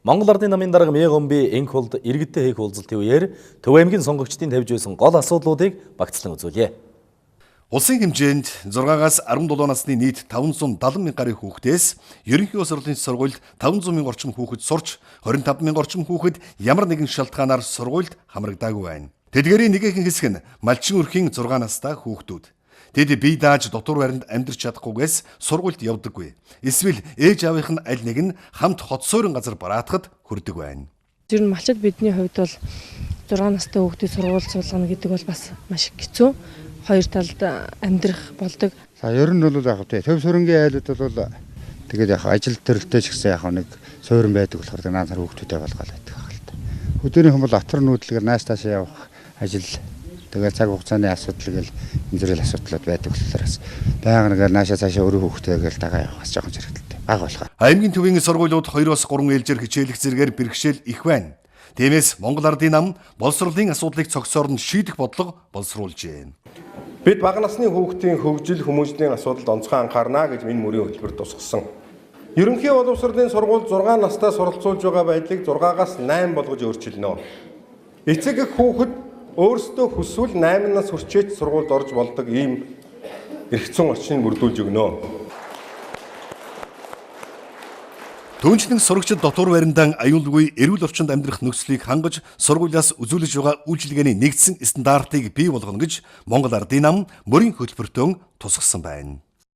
Монгол Ардын намын дарга Мегомби энх холд иргэдтэй хийх уулзалтын үеэр Төв аймгийн сонгогчдын тавьж байсан гол асуудлуудыг багцлан үзүүлье. Улсын хэмжээнд 6-аас 17 насны нийт 570 мянган гаруй хүүхдээс ерөнхий улс хурлын сургуульд 500 мянган орчим хүүхэд сурч 25 мянган орчим хүүхэд ямар нэгэн шалтгаанаар сургуульд хамрагдаагүй байна. Тэдгээрийн нэгэн хэсэг нь малчин өрхийн 6 настай хүүхдүүд. Тэд бие дааж дотор баринд амьдрч чадахгүйгээс сургуульд явдаггүй. Эсвэл ээж аавынх нь аль нэг нь хамт хот суурин газар бараатахад хүрдэг байна. Ер нь малчид бидний хувьд бол 6 настай хүүхдийг сургууль суулгана гэдэг бол бас маш хэцүү. Хоёр талд амьдрах болдог. За ер нь бол яг төв сүрэнгийн айлууд бол тэгээд яг ажил төрөлтэй ч гэсэн яг нэг суурин байдаг болохоор наан сар хүүхдүүдэд болгоод байдаг хаалт. Өдөрийн хүмүүс отор нүүдлэгээр нааш таашаа явах ажил тэгээд цаг хугацааны асуудал гэл энэ зэрэг асуудлууд байдаг болохоор бас байнга нэгээр наашаа цаашаа өөрөө хүүхдтэйгээл дагаа явах бас жоохон зэрэгтэй бага болох. Аймгийн төвийн сургуулиуд 2-3 ээлжээр хичээлэх зэрэгээр бэрхшээл их байна. Тиймээс Монгол Ардын нам боловсролын асуудлыг цогцоор нь шийдэх бодлого боловсруулжээ. Бид бага насны хүүхдийн хөгжил хүмүүжлийн асуудалд онцгой анхаарна гэж энэ мөрийн хөтөлбөр тусгасан. Ерөнхий боловсролын сургууль 6 настай суралцуулж байгаа байдлыг 6-аас 8 болгож өөрчилнө. Эцэг эх хүүхэд өөрсдөө хүсвэл 8 нас хүрчээч сургуульд орж болдог ийм эрхцэн орчныг бүрдүүлж өгнө. Түүнчлэн сурагчид дотор баримтан аюулгүй эрүүл орчинд амьдрах нөхцөлийг хангаж сургуулиас үзүүлж байгаа үйлчилгээний нэгдсэн стандартыг бий болгоно гэж Монгол Ардын нам мөрийн хөтөлбөртөө тусгасан байна.